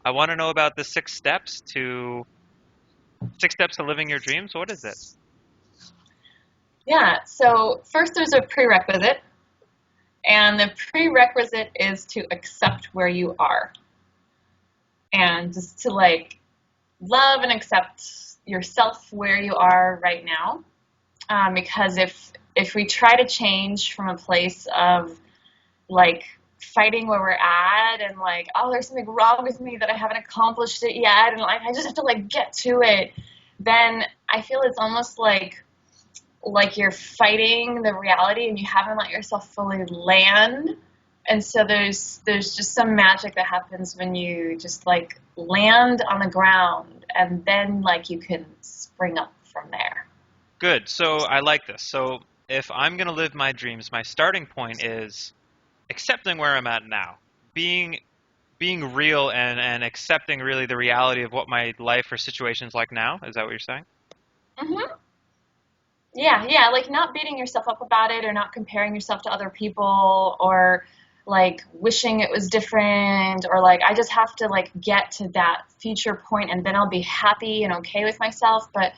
I want to know about the six steps to living your dreams. What is it? Yeah, so first there's a prerequisite, and the prerequisite is to accept where you are and just to like love and accept yourself where you are right now. Because if we try to change from a place of like fighting where we're at and like, oh, there's something wrong with me that I haven't accomplished it yet, and like I just have to like get to it, then I feel it's almost like you're fighting the reality and you haven't let yourself fully land. And so there's just some magic that happens when you just like land on the ground and then like you can spring up from there. Good. So I like this. So if I'm going to live my dreams, my starting point is accepting where I'm at now. Being being real and accepting really the reality of what my life or situation's like now. Is that what you're saying? hmm Yeah, yeah, like not beating yourself up about it or not comparing yourself to other people or like wishing it was different or like I just have to like get to that future point and then I'll be happy and okay with myself, but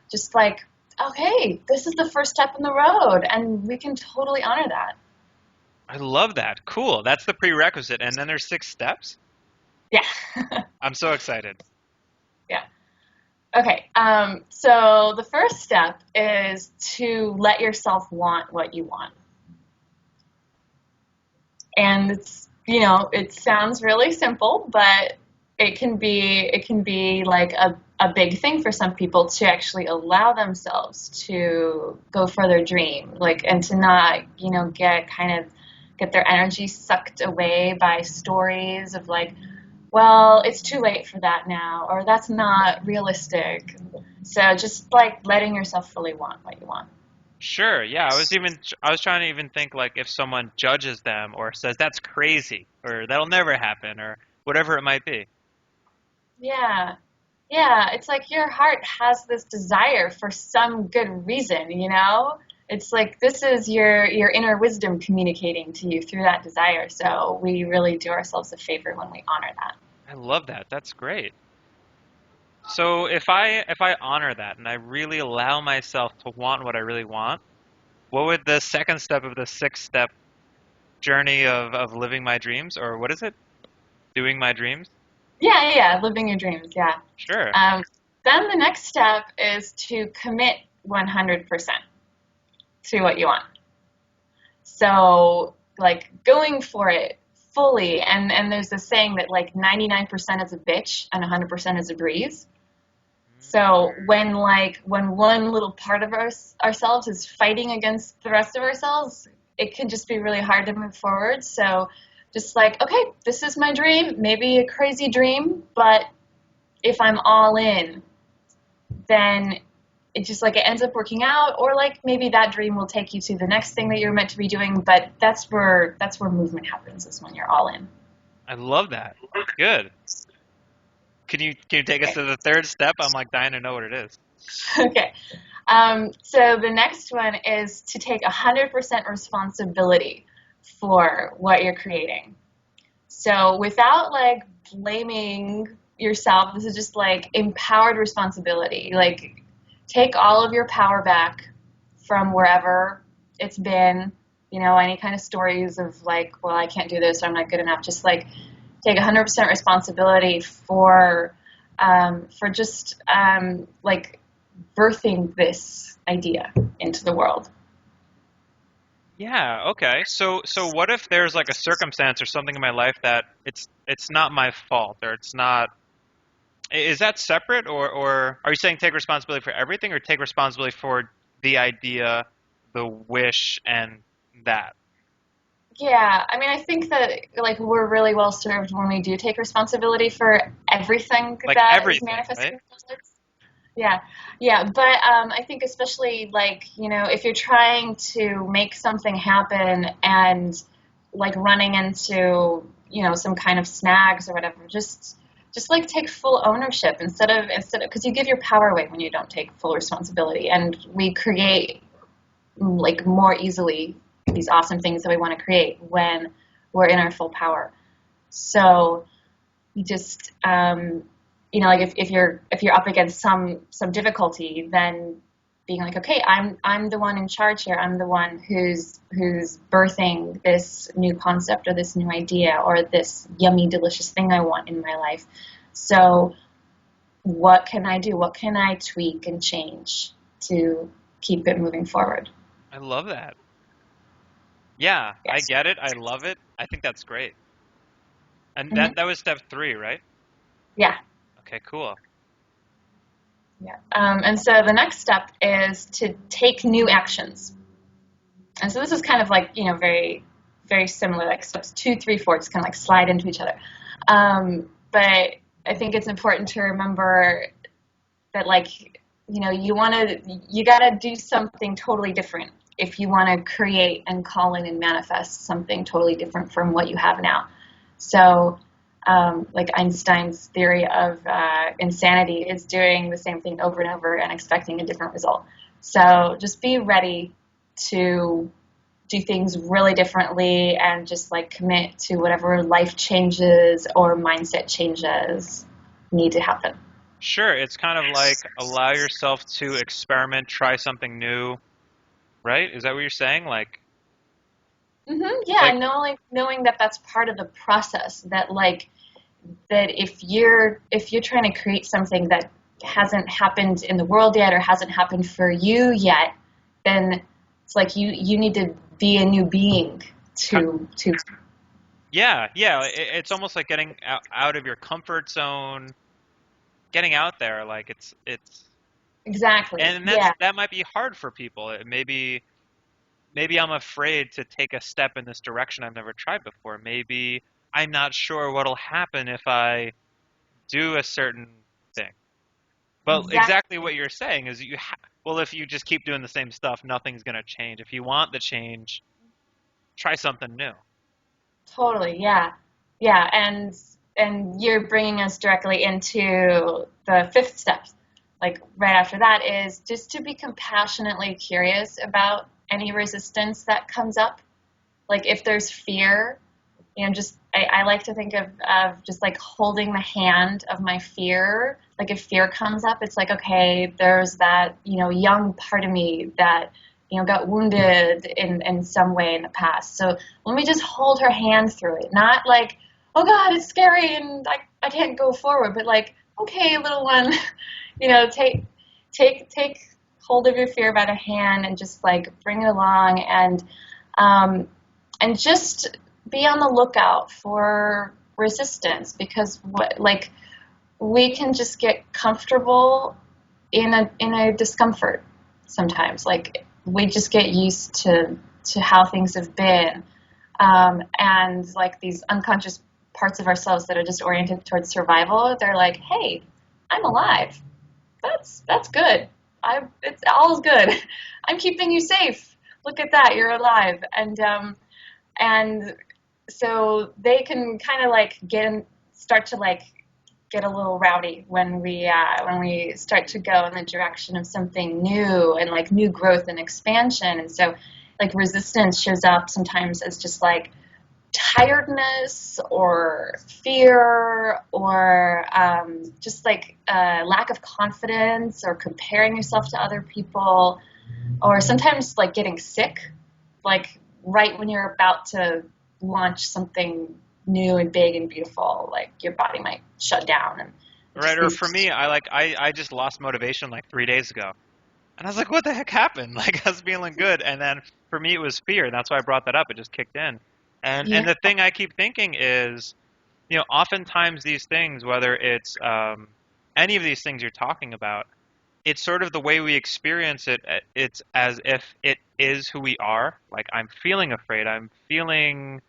just like okay, this is the first step in the road and we can totally honor that. I love that. Cool. That's the prerequisite. And then there's six steps. Yeah. I'm so excited. Yeah. Okay. So the first step is to let yourself want what you want. And it sounds really simple, but it can be like a big thing for some people to actually allow themselves to go for their dream, like, and to not, get their energy sucked away by stories of like, well, it's too late for that now, or that's not realistic. So just like letting yourself fully want what you want. Sure. Yeah. I was trying to even think like if someone judges them or says that's crazy or that'll never happen or whatever it might be. Yeah. Yeah, it's like your heart has this desire for some good reason, you know? It's like this is your inner wisdom communicating to you through that desire. So we really do ourselves a favor when we honor that. I love that. That's great. So if I honor that and I really allow myself to want what I really want, what would the second step of the six step journey of living my dreams, or what is it? Doing my dreams? Yeah, yeah, yeah, living your dreams, yeah. Sure. Um, then the next step is to commit 100% to what you want. So, like, going for it fully, and there's this saying that, like, 99% is a bitch and 100% is a breeze. So when one little part of ourselves is fighting against the rest of ourselves, it can just be really hard to move forward. So just like, okay, this is my dream, maybe a crazy dream, but if I'm all in, then it just like it ends up working out, or like maybe that dream will take you to the next thing that you're meant to be doing. But that's where movement happens, is when you're all in. I love that. Good. Can you take us Okay. to the third step? I'm like dying to know what it is. Okay. So the next one is to take 100% responsibility for what you're creating. So without like blaming yourself, this is just like empowered responsibility. Like take all of your power back from wherever it's been, any kind of stories of like, well, I can't do this, or I'm not good enough. Just like take 100% responsibility for just like birthing this idea into the world. Yeah, okay. So what if there's like a circumstance or something in my life that it's not my fault or it's not is that separate or are you saying take responsibility for everything or take responsibility for the idea, the wish and that? Yeah, I mean, I think that like we're really well served when we do take responsibility for everything Like that is everything, manifesting right? in our lives. Yeah, yeah, but I think especially like if you're trying to make something happen and like running into some kind of snags or whatever, just like take full ownership instead of because you give your power away when you don't take full responsibility, and we create like more easily these awesome things that we want to create when we're in our full power. So you just like if you're up against some difficulty, then being like, okay, I'm the one in charge here. I'm the one who's birthing this new concept or this new idea or this yummy, delicious thing I want in my life. So what can I do? What can I tweak and change to keep it moving forward? I love that. Yeah, I Yes. get it. I love it. I think that's great. And Hmm. that was step three, right? Yeah. Okay, cool. Yeah. And so the next step is to take new actions. And so this is kind of like, very, very similar, like steps 2, 3, 4, just kind of like slide into each other. But I think it's important to remember that, like, you got to do something totally different if you want to create and call in and manifest something totally different from what you have now. So, like Einstein's theory of insanity is doing the same thing over and over and expecting a different result. So just be ready to do things really differently and just like commit to whatever life changes or mindset changes need to happen. Sure, it's kind of like allow yourself to experiment, try something new, right? Is that what you're saying? Yeah, Like, knowing that that's part of the process. That if you're trying to create something that hasn't happened in the world yet or hasn't happened for you yet, then it's like you need to be a new being ki- to yeah, yeah. It's almost like getting out of your comfort zone, getting out there. Like it's, exactly. and Yeah. that might be hard for people. Maybe I'm afraid to take a step in this direction I've never tried before. Maybe I'm not sure what'll happen if I do a certain thing. But exactly Exactly. what you're saying is well, if you just keep doing the same stuff, nothing's going to change. If you want the change, try something new. Totally. Yeah. Yeah. And you're bringing us directly into the fifth step. Like right after that is just to be compassionately curious about any resistance that comes up. Like if there's fear, just I like to think of just like holding the hand of my fear. Like if fear comes up, it's like, okay, there's that, young part of me that, got wounded in some way in the past. So let me just hold her hand through it. Not like, oh God, it's scary and I can't go forward, but like, okay, little one, take hold of your fear by the hand and just like bring it along um, and just be on the lookout for resistance because we can just get comfortable in a discomfort sometimes. Like we just get used to how things have been, and like these unconscious parts of ourselves that are just oriented towards survival. They're like, hey, I'm alive. That's good. It's all good. I'm keeping you safe. Look at that, you're alive. And so they can kind of like start to like get a little rowdy when we start to go in the direction of something new and like new growth and expansion. And so like resistance shows up sometimes as just like tiredness or fear or just like lack of confidence or comparing yourself to other people or sometimes like getting sick, like right when you're about to launch something new and big and beautiful, like your body might shut down and Right? just Or these. for me, I just lost motivation like 3 days ago. And I was like, what the heck happened? Like I was feeling good. And then for me, it was fear. And that's why I brought that up. It just kicked in. And Yeah. the thing I keep thinking is, oftentimes these things, whether it's any of these things you're talking about, it's sort of the way we experience it. It's as if it is who we are. Like I'm feeling afraid. I'm feeling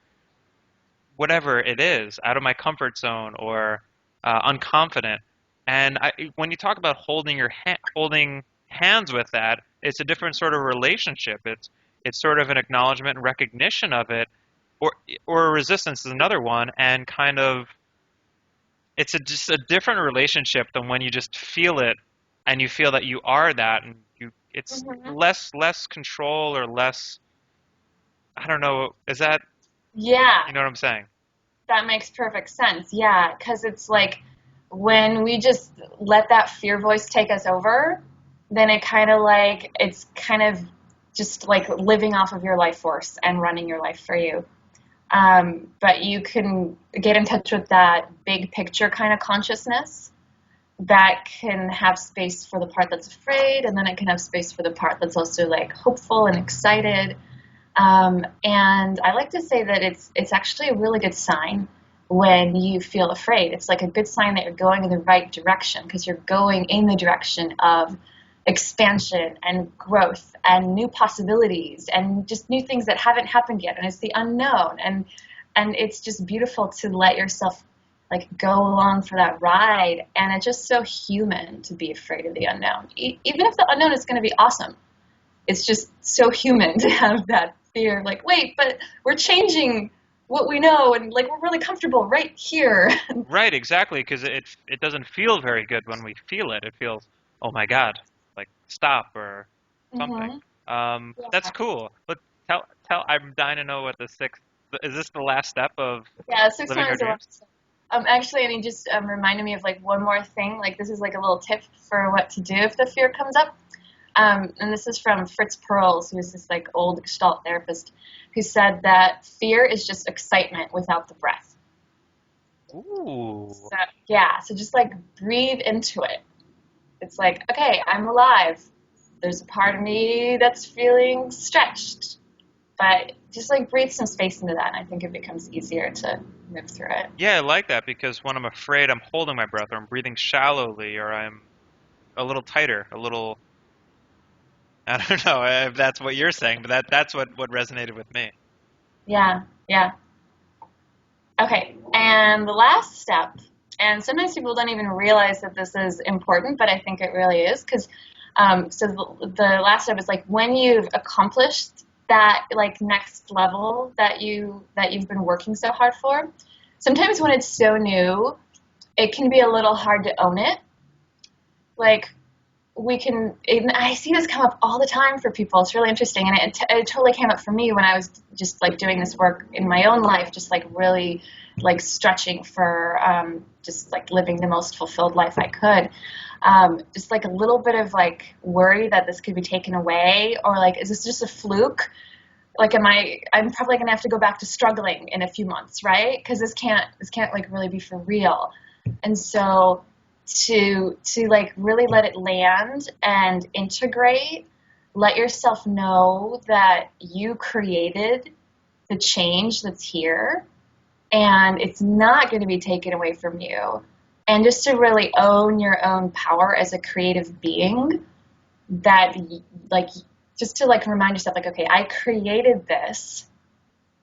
whatever it is out of my comfort zone or unconfident. And when you talk about holding hands with that, it's a different sort of relationship. It's sort of an acknowledgement and recognition of it, or a resistance is another one, and kind of just a different relationship than when you just feel it and you feel that you are that, and it's Hmm. less control or less. I don't know. Is that Yeah, you know what I'm saying? That makes perfect sense. Yeah, because it's like when we just let that fear voice take us over, then it's kind of just like living off of your life force and running your life for you. But you can get in touch with that big picture kind of consciousness that can have space for the part that's afraid, and then it can have space for the part that's also like hopeful and excited. And I like to say that it's actually a really good sign when you feel afraid. It's like a good sign that you're going in the right direction, because you're going in the direction of expansion and growth and new possibilities and just new things that haven't happened yet. And it's the unknown. And it's just beautiful to let yourself like go along for that ride. And it's just so human to be afraid of the unknown. Even if the unknown is going to be awesome, it's just so human to have that fear. Like, wait, but we're changing what we know, and like we're really comfortable right here. Right, exactly, because it doesn't feel very good when we feel it. It feels, oh my God, like stop or something. Mm-hmm. That's Yeah. cool. But tell. I'm dying to know what the sixth. Is this the last step of Yeah, six living one our is the dreams? last. Actually, and he just reminded me of like one more thing. Like this is like a little tip for what to do if the fear comes up. And this is from Fritz Perls, who's this like old Gestalt therapist, who said that fear is just excitement without the breath. Ooh. So yeah, so just like breathe into it. It's like, okay, I'm alive. There's a part of me that's feeling stretched, but just like breathe some space into that, and I think it becomes easier to move through it. Yeah, I like that because when I'm afraid, I'm holding my breath, or I'm breathing shallowly, or I'm a little tighter, a little. I don't know if that's what you're saying, but that's what resonated with me. Yeah, yeah. Okay, and the last step, and sometimes people don't even realize that this is important, but I think it really is, because so the last step is like when you've accomplished that like next level that you've been working so hard for. Sometimes when it's so new, it can be a little hard to own it. Like we can, and I see this come up all the time for people. It's really interesting, and it totally came up for me when I was just like doing this work in my own life, just like really like stretching for just like living the most fulfilled life I could. Just like a little bit of like worry that this could be taken away, or like is this just a fluke? Like I'm probably gonna have to go back to struggling in a few months, right? Because this can't like really be for real. And so to like really let it land and integrate, let yourself know that you created the change that's here, and it's not going to be taken away from you. And just to really own your own power as a creative being, that like just to like remind yourself like, okay, I created this.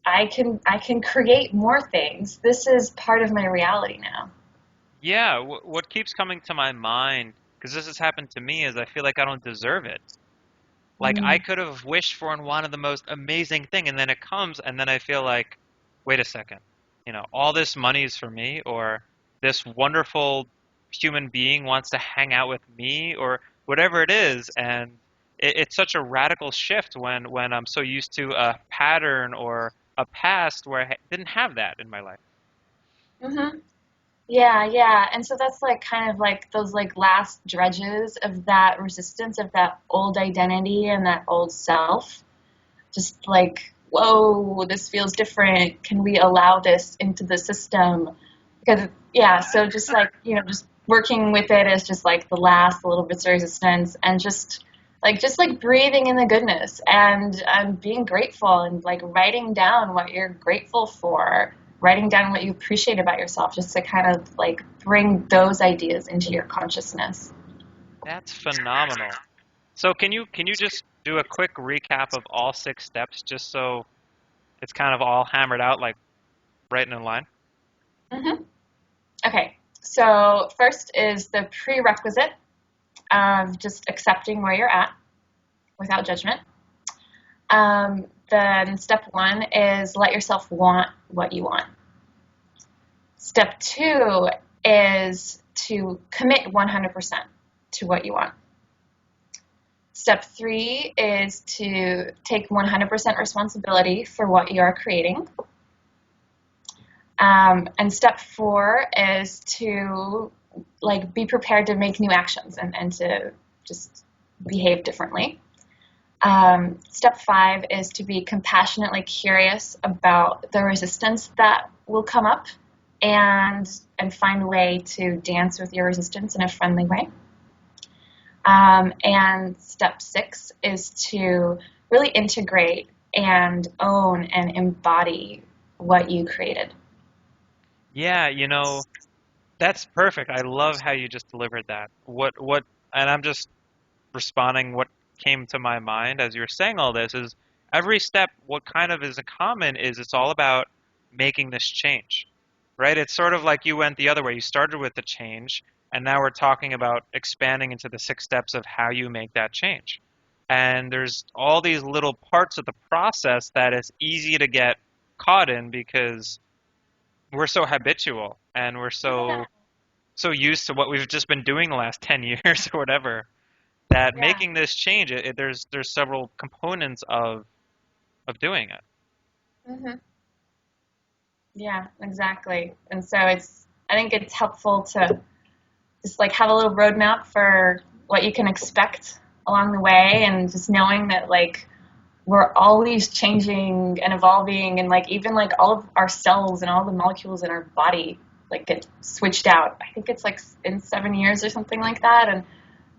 I can create more things. This is part of my reality now. Yeah, what keeps coming to my mind, because this has happened to me, is I feel like I don't deserve it. Like I Mm. could have wished for and wanted the most amazing thing, and then it comes, and then I feel like, wait a second, all this money is for me, or this wonderful human being wants to hang out with me, or whatever it is, and it's such a radical shift when I'm so used to a pattern or a past where I didn't have that in my life. Mhm. Yeah, yeah. And so that's like kind of like those like last dredges of that resistance of that old identity and that old self. Just like, whoa, this feels different. Can we allow this into the system? Because yeah, so just like, just working with it is just like the last little bits of resistance, and just like breathing in the goodness, and being grateful, and like writing down what you're grateful for, writing down what you appreciate about yourself, just to kind of like bring those ideas into your consciousness. That's phenomenal. So can you just do a quick recap of all six steps just so it's kind of all hammered out like right in a line? Hmm. Okay, so first is the prerequisite of just accepting where you're at without judgment. Then step one is let yourself want what you want. Step two is to commit 100% to what you want. Step three is to take 100% responsibility for what you are creating. And step 4 is to like be prepared to make new actions and to just behave differently. Step 5 is to be compassionately curious about the resistance that will come up and find a way to dance with your resistance in a friendly way. And step 6 is to really integrate and own and embody what you created. Yeah, that's perfect. I love how you just delivered that. And I'm just responding what came to my mind as you were saying all this is every step, what kind of is a common is it's all about making this change, right? It's sort of like you went the other way. You started with the change, and now we're talking about expanding into the 6 steps of how you make that change. And there's all these little parts of the process that is easy to get caught in because we're so habitual and we're Yeah. so used to what we've just been doing the last 10 years or whatever that Yeah. making this change there's several components of doing it. Hmm. Yeah, exactly. And so I think it's helpful to just like have a little roadmap for what you can expect along the way, and just knowing that like we're always changing and evolving, and like even like all of our cells and all the molecules in our body like get switched out. I think it's like in 7 years or something like that. And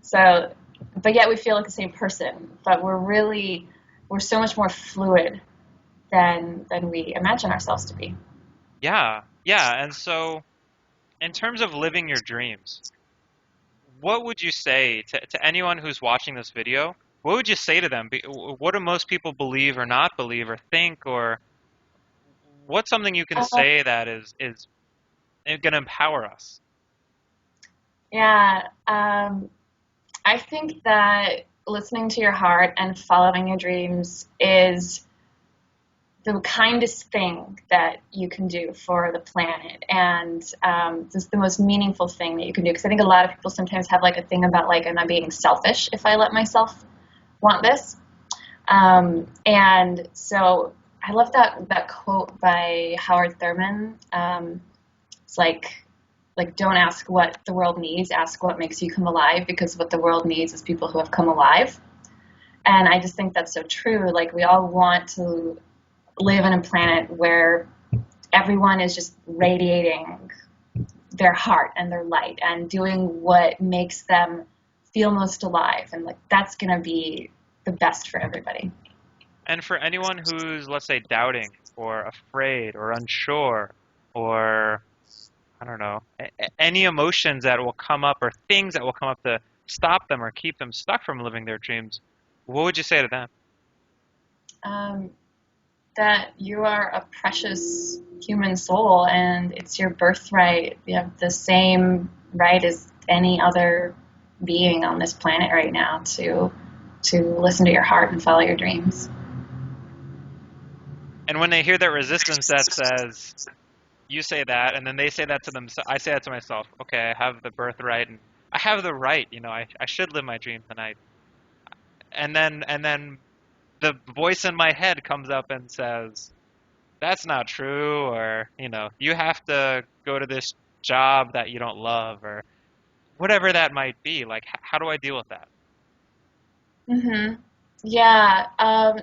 so, but yet we feel like the same person, but we're so much more fluid than we imagine ourselves to be. Yeah, and so in terms of living your dreams, what would you say to anyone who's watching this video? What would you say to them? What do most people believe or not believe or think, or what's something you can Uh, say that is going to empower us? yeah, I think that listening to your heart and following your dreams is the kindest thing that you can do for the planet, and just the most meaningful thing that you can do. Because I think a lot of people sometimes have like a thing about like, am I being selfish if I let myself want this? And so I love that quote by Howard Thurman. It's like don't ask what the world needs, ask what makes you come alive, because what the world needs is people who have come alive. And I just think that's so true. Like we all want to live on a planet where everyone is just radiating their heart and their light and doing what makes them feel most alive. And like that's going to be the best for everybody. And for anyone who's, let's say, doubting or afraid or unsure or, I don't know, any emotions that will come up or things that will come up to stop them or keep them stuck from living their dreams, what would you say to them? Um, that you are a precious human soul and it's your birthright. You have the same right as any other being on this planet right now to listen to your heart and follow your dreams. And when they hear that resistance that says, you say that, and then they say that to them, I say that to myself, okay, I have the birthright and I have the right, I should live my dream tonight. And then the voice in my head comes up and says, that's not true, or, you have to go to this job that you don't love, or whatever that might be. Like, how do I deal with that? Hmm. Yeah.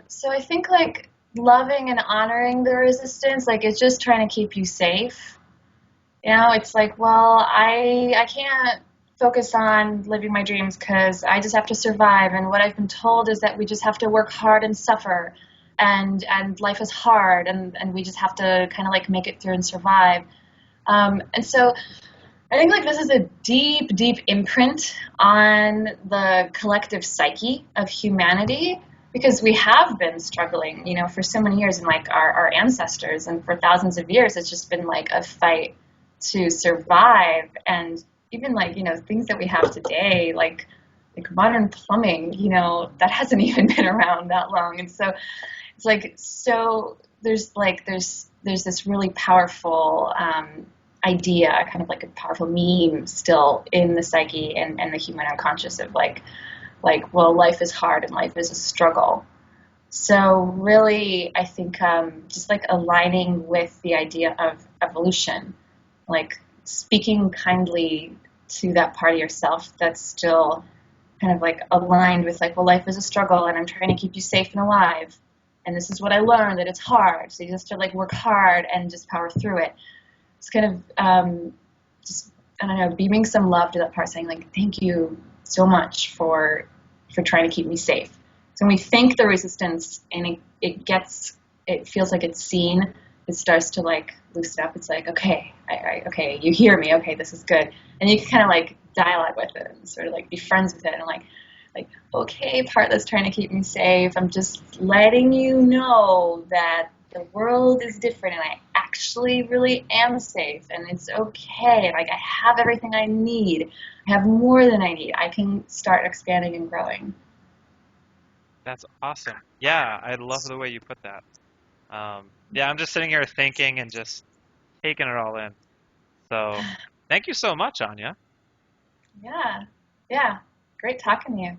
So I think like loving and honoring the resistance, like it's just trying to keep you safe. It's like, well, I can't focus on living my dreams because I just have to survive. And what I've been told is that we just have to work hard and suffer, and life is hard, and we just have to kind of like make it through and survive. And so I think like this is a deep, deep imprint on the collective psyche of humanity, because we have been struggling, for so many years, and like our ancestors, and for thousands of years, it's just been like a fight to survive. And even like, things that we have today, like modern plumbing, that hasn't even been around that long. And so it's like, so there's this really powerful, idea, kind of like a powerful meme still in the psyche and the human unconscious of like, well, life is hard and life is a struggle. So really, I think just like aligning with the idea of evolution, like speaking kindly to that part of yourself that's still kind of like aligned with like, well, life is a struggle and I'm trying to keep you safe and alive. And this is what I learned, that it's hard. So you just have to like work hard and just power through it. It's kind of just, I don't know, beaming some love to that part, saying like, thank you so much for trying to keep me safe. So when we think the resistance and it feels like it's seen, it starts to like loosen up. It's like, okay, okay, you hear me. Okay, this is good. And you can kind of like dialogue with it and sort of like be friends with it and like, okay, part that's trying to keep me safe. I'm just letting you know that the world is different and I actually really am safe and it's okay. Like I have everything I need. I have more than I need. I can start expanding and growing. That's awesome. Yeah, I love the way you put that. Yeah, I'm just sitting here thinking and just taking it all in. So, thank you so much, Anya. Yeah. Yeah. Great talking to you.